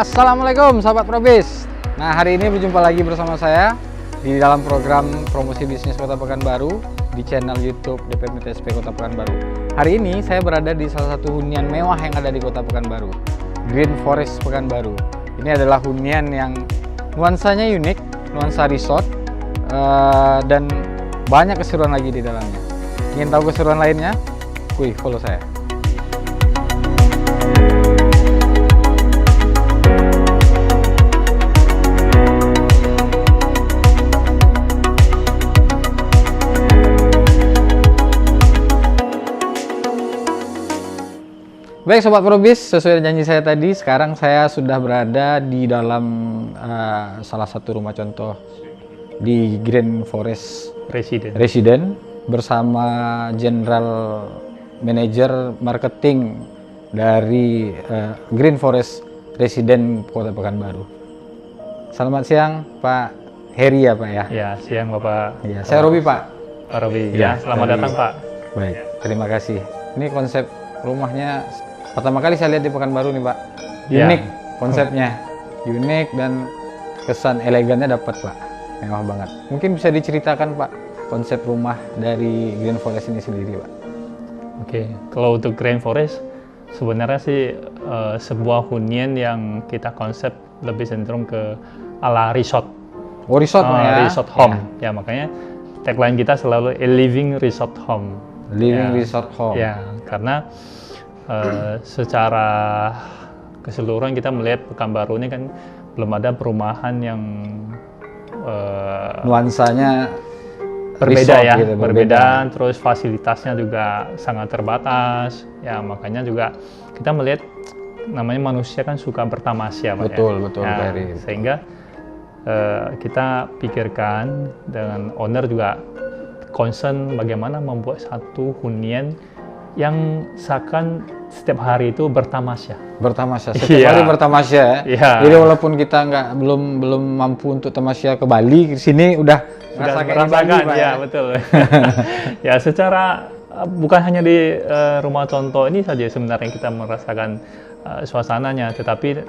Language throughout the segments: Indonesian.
Assalamualaikum sahabat Probis. Nah, hari ini berjumpa lagi bersama saya di dalam program promosi bisnis Kota Pekanbaru di channel YouTube DPMTSP Kota Pekanbaru. Hari ini saya berada di salah satu hunian mewah yang ada di Kota Pekanbaru, Green Forest Pekanbaru. Ini adalah hunian yang nuansanya unik, nuansa resort, dan banyak keseruan lagi di dalamnya. Ingin tahu keseruan lainnya? Follow saya. Baik Sobat Probis, sesuai janji saya tadi, sekarang saya sudah berada di dalam salah satu rumah contoh di Green Forest Resident bersama General Manager Marketing dari Green Forest Resident Kota Pekanbaru. Selamat siang Pak Heri ya Pak ya? Ya, siang Bapak. Ya, saya Robi Pak. Pak Robi, ya selamat datang Pak. Baik, terima kasih. Ini konsep rumahnya pertama kali saya lihat di Pekanbaru nih Pak. Unik konsepnya, unik dan kesan elegannya dapat Pak. Mewah banget. Mungkin bisa diceritakan Pak konsep rumah dari Green Forest ini sendiri Pak. Oke, kalau untuk Green Forest sebenarnya sih sebuah hunian yang kita konsep lebih cenderung ke ala resort. Oh resort ya? Resort home. Ya makanya tagline kita selalu a living resort home. Living resort home. Ya, karena secara keseluruhan kita melihat Pekanbaru ini kan belum ada perumahan yang nuansanya berbeda resort, ya, gitu, berbeda. Terus fasilitasnya juga sangat terbatas. Ya makanya juga kita melihat namanya manusia kan suka bertamasya, Pak. Betul, ya. Sehingga kita pikirkan dengan owner juga concern bagaimana membuat satu hunian yang seakan setiap hari itu bertamasya. Setiap hari bertamasya. Ya. Jadi walaupun kita belum mampu untuk tamasya ke Bali, ke sini udah merasakan Bali, ya, betul. Ya, secara bukan hanya di rumah contoh ini saja sebenarnya kita merasakan suasananya, tetapi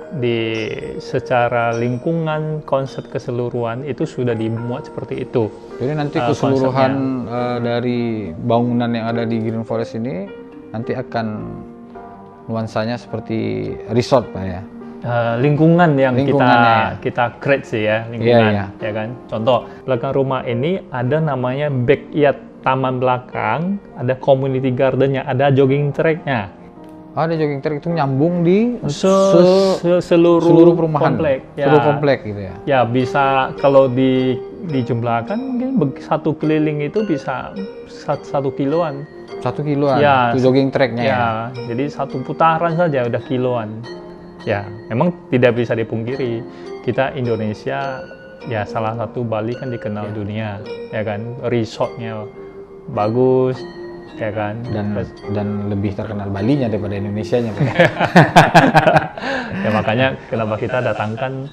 secara lingkungan konsep keseluruhan itu sudah dimuat seperti itu. Jadi nanti keseluruhan dari bangunan yang ada di Green Forest ini nanti akan nuansanya seperti resort Pak ya. Lingkungan yang kita create sih ya, lingkungan ya kan. Contoh belakang rumah ini ada namanya backyard, taman belakang, ada community gardennya, ada jogging tracknya. Ada jogging track itu nyambung di seluruh perumahan, komplek. Seluruh komplek gitu ya. Ya bisa kalau dijumlahkan mungkin satu keliling itu bisa 1 kiloan. 1 kiloan. Ya, itu jogging tracknya ya. Jadi satu putaran saja udah kiloan. Ya, memang tidak bisa dipungkiri kita Indonesia ya salah satu Bali kan dikenal dunia, ya kan, resortnya bagus. Ya kan, dan lebih terkenal Balinya daripada Indonesianya. Ya makanya kenapa kita datangkan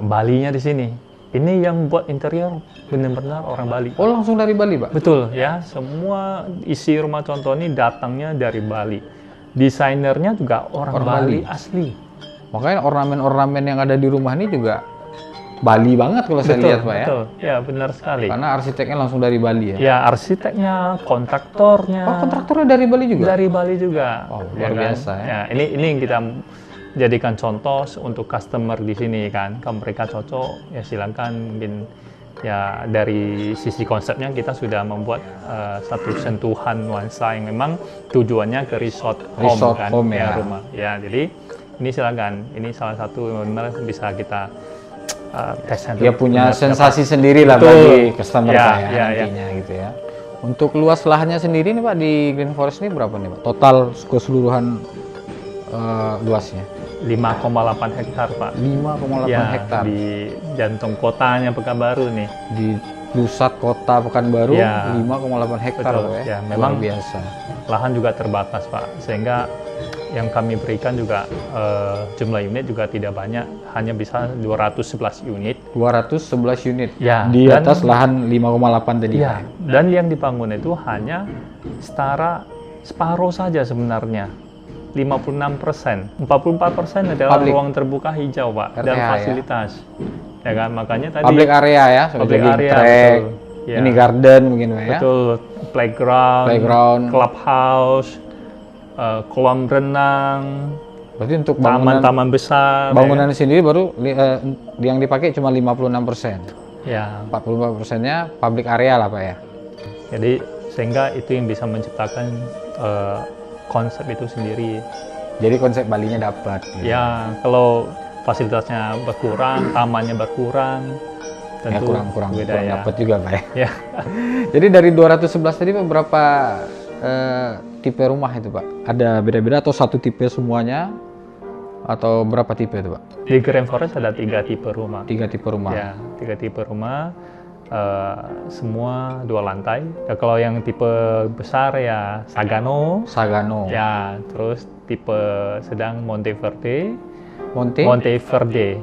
Balinya di sini. Ini yang buat interior benar-benar orang Bali. Oh langsung dari Bali Pak? Betul ya, semua isi rumah contoh ini datangnya dari Bali. Desainernya juga orang Bali asli. Makanya ornamen-ornamen yang ada di rumah ini juga Bali banget kalau saya lihat Pak ya. Betul, ya benar sekali. Karena arsiteknya langsung dari Bali ya. Ya arsiteknya, kontraktornya. Oh kontraktornya dari Bali juga? Dari Bali juga. Oh luar biasa ya. Ya ini yang kita jadikan contoh untuk customer di sini kan. Kalau mereka cocok ya silakan, mungkin ya dari sisi konsepnya kita sudah membuat satu sentuhan nuansa yang memang tujuannya ke resort home ya, rumah. Ya jadi ini silakan. Ini salah satu benar bisa kita dia punya sensasi sendiri lah bagi customer Pak ya, nantinya gitu ya. Untuk luas lahannya sendiri nih Pak di Green Forest ini berapa nih Pak? Total keseluruhan luasnya? 5,8 hektar Pak. 5,8 hektar. Di jantung kotanya Pekanbaru nih. Di pusat kota Pekanbaru 5,8 hektar Pak ya. Memang luar biasa. Lahan juga terbatas Pak, sehingga yang kami berikan juga jumlah unit juga tidak banyak, hanya bisa 211 unit. 211 unit ya, di atas lahan 5,8 tadi. Ya, dan yang dibangun itu hanya setara separuh saja sebenarnya. 56%. 44% adalah Public. ruang terbuka hijau, Pak, dan RTH, ya. fasilitas. Ya kan, makanya tadi Public area ya, seperti Public jogging area, track, betul. Ya. ini garden mungkin Pak ya. betul, playground, clubhouse, kolam renang, Berarti untuk bangunan taman-taman besar. bangunan sendiri baru yang dipakai cuma 56%. Ya. 44%-nya public area lah Pak ya. Jadi sehingga itu yang bisa menciptakan konsep itu sendiri. Jadi konsep Balinya dapat. Gitu. Ya, kalau fasilitasnya berkurang, tamannya berkurang, Ya tentu kurang beda ya. dapat juga Pak ya. Ya. Jadi dari 211 tadi Pak, berapa tipe rumah itu Pak? Ada beda-beda atau satu tipe semuanya? Atau berapa tipe itu Pak? Di Green Forest ada 3 tipe rumah. 3 tipe rumah. Ya, 3 tipe rumah. Semua 2 lantai. Ya, kalau yang tipe besar ya Sagano. Sagano. Ya, terus tipe sedang Monteverde. Monte. Monteverde.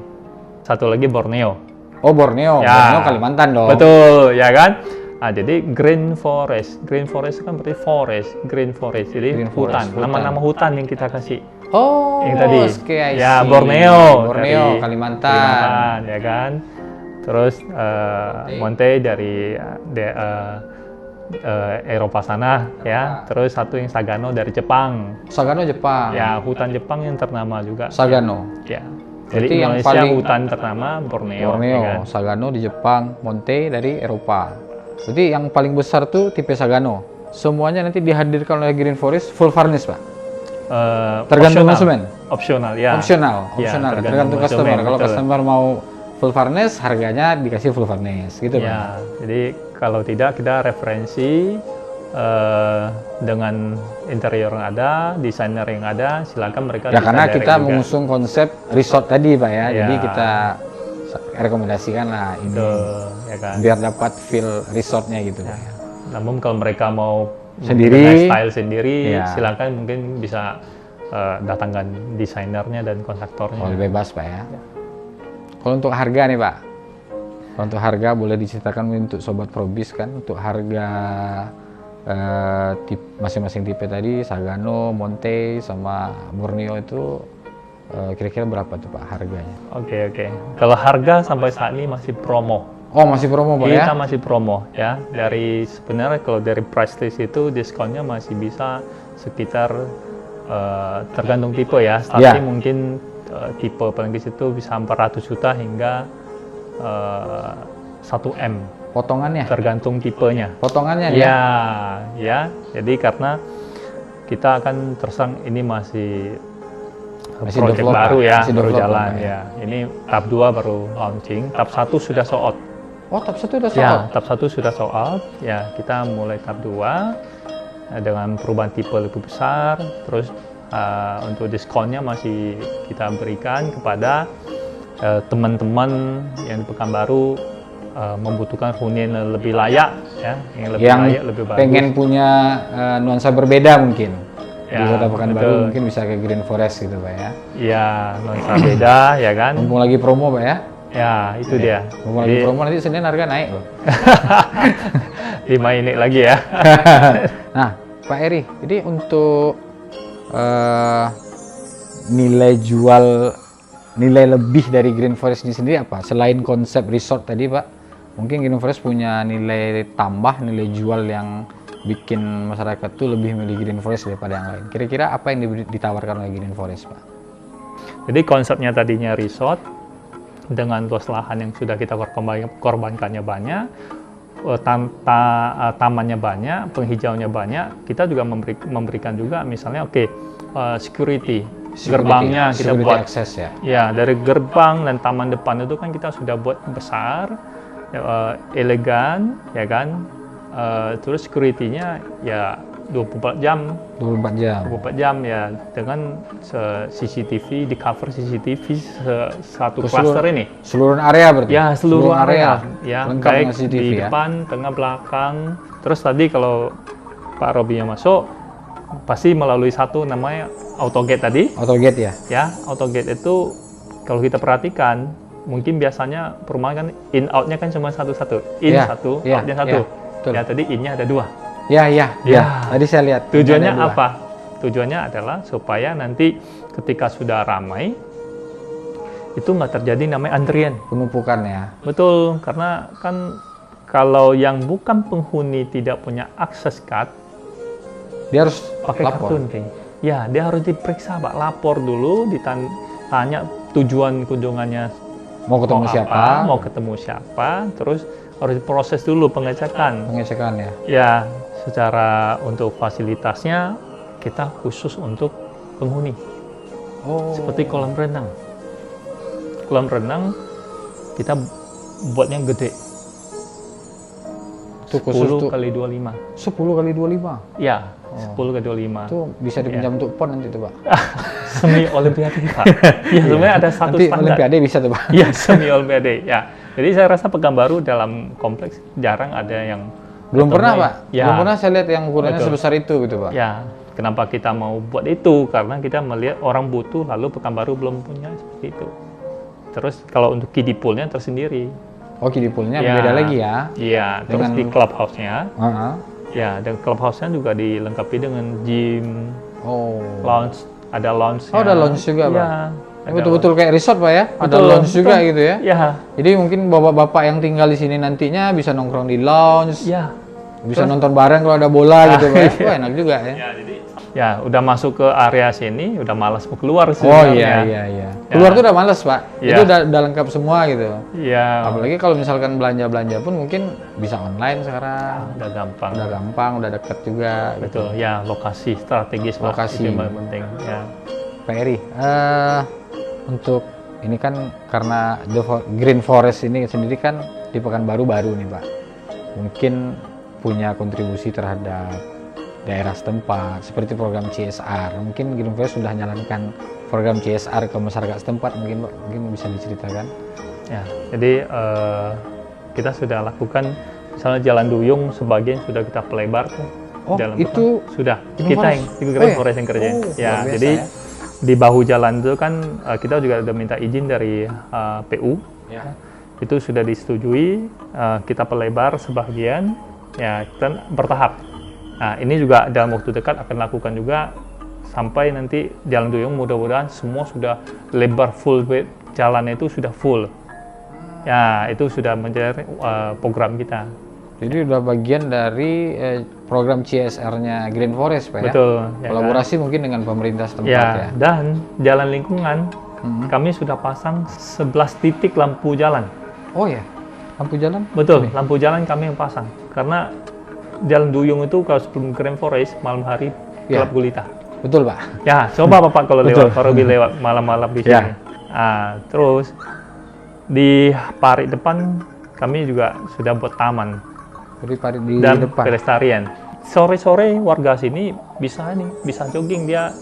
Satu lagi Borneo. Oh Borneo. Ya. Borneo Kalimantan dong. Betul, ya kan? Nah, jadi Green Forest. Green Forest kan berarti forest, Green Forest. Jadi Green Forest, hutan. Nama-nama hutan yang kita kasih. Oh, Yang tadi. oke, I Ya, see. Borneo Borneo, dari Kalimantan. ya kan? Terus Monte dari Eropa sana ya. Terus satu yang Sagano dari Jepang. Sagano Jepang. Ya, hutan Jepang yang ternama juga. Sagano. Ya. Berarti Jadi yang Indonesia paling- hutan ternama Borneo. Borneo, ya kan? Sagano di Jepang, Monte dari Eropa. Jadi yang paling besar tuh tipe Sagano. Semuanya nanti dihadirkan oleh Green Forest full furnish Pak. Tergantung Opsional. konsumen. Opsional ya. Opsional, Ya, tergantung customer. konsumen, Kalau betul. customer mau full furnish, harganya dikasih full furnish, gitu Pak. Ya, jadi kalau tidak kita referensi dengan interior yang ada, desainer yang ada, silakan mereka Ya bisa karena direct kita juga. mengusung konsep resort tadi Pak ya, Ya. jadi kita rekomendasikan lah ini Betul, ya kan. biar dapat feel resortnya gitu Pak. Ya. Namun kalau mereka mau Sendiri, dengan style sendiri, ya. silakan mungkin bisa datangkan desainernya dan kontraktornya. Oh, bebas Pak ya. Kalau untuk harga nih Pak, kalau untuk harga boleh diceritakan untuk sobat Probis kan, untuk harga masing-masing tipe tadi, Sagano, Monte, sama Borneo itu kira-kira berapa tuh Pak harganya? Oke. Kalau harga sampai saat ini masih promo. Oh masih promo Pak ya? Kita masih promo ya. Dari sebenarnya kalau dari price list itu diskonnya masih bisa sekitar tergantung tipe ya. Starting mungkin tipe paling kecil itu bisa 400 juta hingga 1 M. Potongannya? Tergantung tipenya. Potongannya Ya. Jadi karena kita akan tersang ini masih project develop, baru Pak. ya, Masih baru develop, jalan Pak, ya. Ini tahap 2 baru launching, tahap 1 sudah sold out. Oh tahap 1 udah sold Ya, out? tahap 1 sudah sold out. Ya, kita mulai tahap 2 dengan perubahan tipe lebih besar. Terus untuk diskonnya masih kita berikan kepada teman-teman yang di Pekanbaru membutuhkan hunian yang lebih layak ya, yang lebih layak, lebih bagus. pengen punya nuansa berbeda mungkin di Ya, Kota Pekanbaru, betul. mungkin bisa ke Green Forest gitu Pak ya. Ya, nuansa beda ya kan. Mumpung lagi promo Pak ya. Ya, itu dia. Mumpung lagi promo nanti Senin harga naik loh. 5 ini lagi ya. Nah, Pak Eri, jadi untuk nilai jual, nilai lebih dari Green Forest ini sendiri apa? Selain konsep resort tadi Pak, mungkin Green Forest punya nilai tambah, nilai jual yang bikin masyarakat tuh lebih milih Green Forest daripada yang lain. Kira-kira apa yang ditawarkan oleh Green Forest Pak? Jadi konsepnya tadinya resort dengan luas lahan yang sudah kita korbankannya banyak, tamannya banyak, penghijauannya banyak. Kita juga memberikan juga misalnya security, gerbangnya kita security buat access ya. ya, dari gerbang dan taman depan itu kan kita sudah buat besar, elegan ya kan. Terus security-nya ya 24 jam 24 jam. 24 jam ya, dengan CCTV, di cover CCTV satu Terus cluster ini. Seluruh area berarti? Ya, seluruh area. Ya, lengkap baik dengan CCTV di ya? depan, tengah, belakang. Terus tadi kalau Pak Robinya masuk, pasti melalui satu namanya autogate tadi. Autogate ya? Ya, autogate itu kalau kita perhatikan, mungkin biasanya perumahan kan in out-nya kan cuma satu-satu. In Ya, satu, ya, out-nya satu. betul. Ya, tadi in-nya ada 2. Ya. Ya. Tadi saya lihat. Tujuannya ada dua. apa? Tujuannya adalah supaya nanti ketika sudah ramai, itu nggak terjadi namanya antrian. Penumpukan ya. Betul, karena kan kalau yang bukan penghuni tidak punya akses card, Dia harus pakai lapor. kartu nanti. Ya, dia harus diperiksa, Pak. Lapor dulu, ditanya tujuan kunjungannya Mau ketemu siapa? mau ketemu siapa, terus harus diproses dulu pengecekan. Pengecekan ya. Ya, secara untuk fasilitasnya kita khusus untuk penghuni. Oh. Seperti kolam renang. Kolam renang kita buatnya gede. Itu khusus 10 tuh kali 25. 10 kali 25. Ya, 10 kali 25. Itu bisa dipinjam untuk PON nanti tuh, Pak. Semi olimpiade, Pak. Ya, sebenarnya ada satu Nanti standar. olimpiade bisa tuh, Pak. Ya, semi olimpiade. Ya. Jadi saya rasa Pekanbaru dalam kompleks jarang ada yang Belum pernah, ketemu. Pak. Ya. Belum pernah saya lihat yang ukurannya Betul. sebesar itu gitu, Pak. Ya, kenapa kita mau buat itu? Karena kita melihat orang butuh, lalu Pekanbaru belum punya seperti itu. Terus kalau untuk kiddie pool-nya tersendiri. Oh, kiddie pool-nya Ya. beda lagi ya. Iya, terus Dengan- di clubhouse-nya, Heeh. ya, dan clubhouse-nya juga dilengkapi dengan gym, Oh. lounge, ada lounge. Oh, ada lounge juga, Pak. Iya. Ini betul-betul kayak resort, Pak ya. Ada Betul, lounge juga betul. gitu ya. Ya, Jadi mungkin bapak-bapak yang tinggal di sini nantinya bisa nongkrong di lounge, ya. bisa nonton bareng kalau ada bola gitu, Pak. Ya. iya. Wah, enak juga ya. Ya, udah masuk ke area sini, udah malas mau keluar Oh sebenarnya. iya. Keluar tuh udah males, Pak. Ya. Itu udah lengkap semua gitu. Iya. Apalagi kalau misalkan belanja-belanja pun mungkin bisa online sekarang. Udah gampang. Udah gampang, udah deket juga. Gitu. Betul. Ya, lokasi strategis, Pak. Lokasi. Itu yang paling penting. Ya. Pak Eri, untuk ini kan karena Green Forest ini sendiri kan di Pekanbaru baru nih, Pak. Mungkin punya kontribusi terhadap daerah setempat seperti program CSR. Mungkin Green Forest sudah menjalankan program CSR ke masyarakat setempat, mungkin Pak, mungkin bisa diceritakan. Ya, jadi kita sudah lakukan misalnya Jalan Duyung sebagian sudah kita pelebar tuh. Oh, itu sudah Green kita Forest? yang di Oh, Green ya? Forest yang kerjain. Oh, Ya, luar biasa jadi ya. di bahu jalan itu kan kita juga sudah minta izin dari PU. Ya. Itu sudah disetujui, kita pelebar sebagian, ya, dan bertahap. Nah, ini juga dalam waktu dekat akan lakukan juga sampai nanti Jalan Duyung mudah-mudahan semua sudah lebar full width, jalannya itu sudah full. Ya, itu sudah menjadi program kita. Jadi udah bagian dari program CSR-nya Green Forest, Pak ya. Betul. Ya, Kolaborasi mungkin dengan pemerintah setempat ya, ya. dan jalan lingkungan Mhm. kami sudah pasang 11 titik lampu jalan. Oh ya, lampu jalan? Betul, lampu jalan kami yang pasang. Karena Jalan Duyung itu kalau sebelum Green Forest malam hari Ya. gelap gulita. Betul, Pak. Ya, coba Bapak kalau Betul. lewat Parobi lewat malam-malam di sini. Ya. Terus di parit depan kami juga sudah buat taman Jadi parit di dan depan. pelestarian. Sore-sore warga sini bisa jogging, dia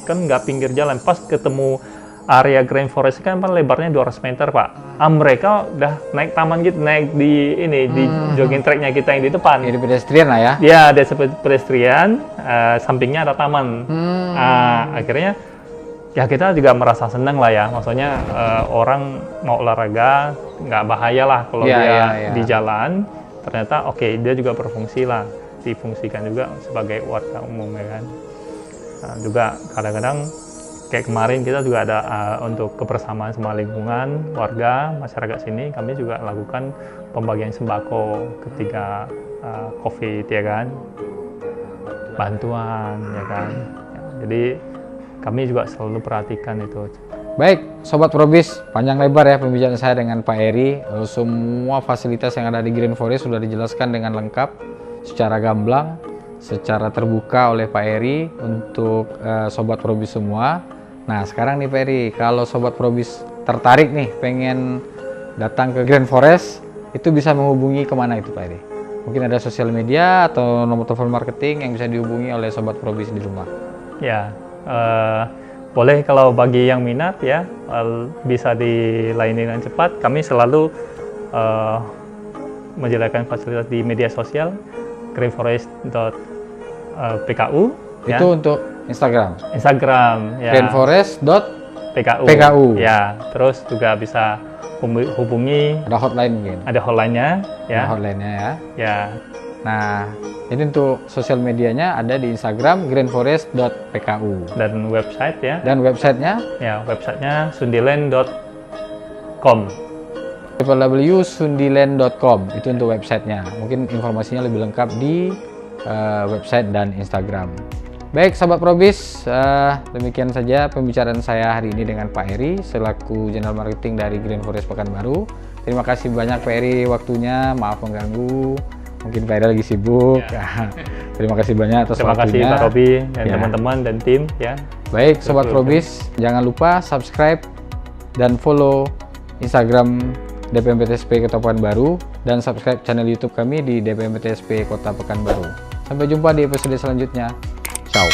kan nggak pinggir jalan. Pas ketemu area Green Forest kan lebarnya 200 meter, Pak. Mereka udah naik taman gitu, naik di ini di jogging tracknya kita yang di depan. Jadi pedestrian lah ya. Dia ada seperti pedestrian, sampingnya ada taman. Akhirnya ya kita juga merasa senang lah ya. Maksudnya orang mau olahraga nggak bahaya lah kalau Iya, dia iya, iya. di jalan. Ternyata oke, dia juga berfungsi lah, difungsikan juga sebagai warga umum ya kan. Juga kadang-kadang kayak kemarin kita juga ada untuk kebersamaan sama lingkungan warga masyarakat sini, kami juga lakukan pembagian sembako ketika COVID ya kan, bantuan ya kan. Jadi kami juga selalu perhatikan itu. Baik, Sobat Probis, panjang lebar ya pembicaraan saya dengan Pak Eri. Semua fasilitas yang ada di Green Forest sudah dijelaskan dengan lengkap, secara gamblang, secara terbuka oleh Pak Eri untuk Sobat Probis semua. Nah, sekarang nih Pak Eri, kalau Sobat Probis tertarik nih pengen datang ke Green Forest, itu bisa menghubungi kemana itu Pak Eri? Mungkin ada sosial media atau nomor telepon marketing yang bisa dihubungi oleh Sobat Probis di rumah. Ya, boleh kalau bagi yang minat ya, bisa dilayani dengan cepat. Kami selalu menjalankan fasilitas di media sosial, greenforest.pku. Ya. Itu untuk Instagram. Instagram ya. greenforest.pku. Ya, terus juga bisa hubungi, Ada hotline mungkin. ada hotline-nya ya. Ada hotline-nya ya. Ya. Nah, jadi untuk sosial medianya ada di Instagram greenforest.pku Dan website ya. dan websitenya Ya, websitenya sundiland.com. www.sundiland.com itu untuk websitenya. Mungkin informasinya lebih lengkap di website dan Instagram. Baik sahabat Probis, demikian saja pembicaraan saya hari ini dengan Pak Eri selaku General Marketing dari Green Forest Pekanbaru. Terima kasih banyak Pak Eri waktunya, maaf mengganggu, mungkin Pak Eri lagi sibuk. Ya. Terima kasih banyak atas Terima kasih waktunya. Pak Robi dan Ya. teman-teman dan tim ya. Baik sobat Probis, jangan lupa subscribe dan follow Instagram DPMPTSP Kota Pekanbaru dan subscribe channel YouTube kami di DPMPTSP Kota Pekanbaru. Sampai jumpa di episode selanjutnya. Ciao.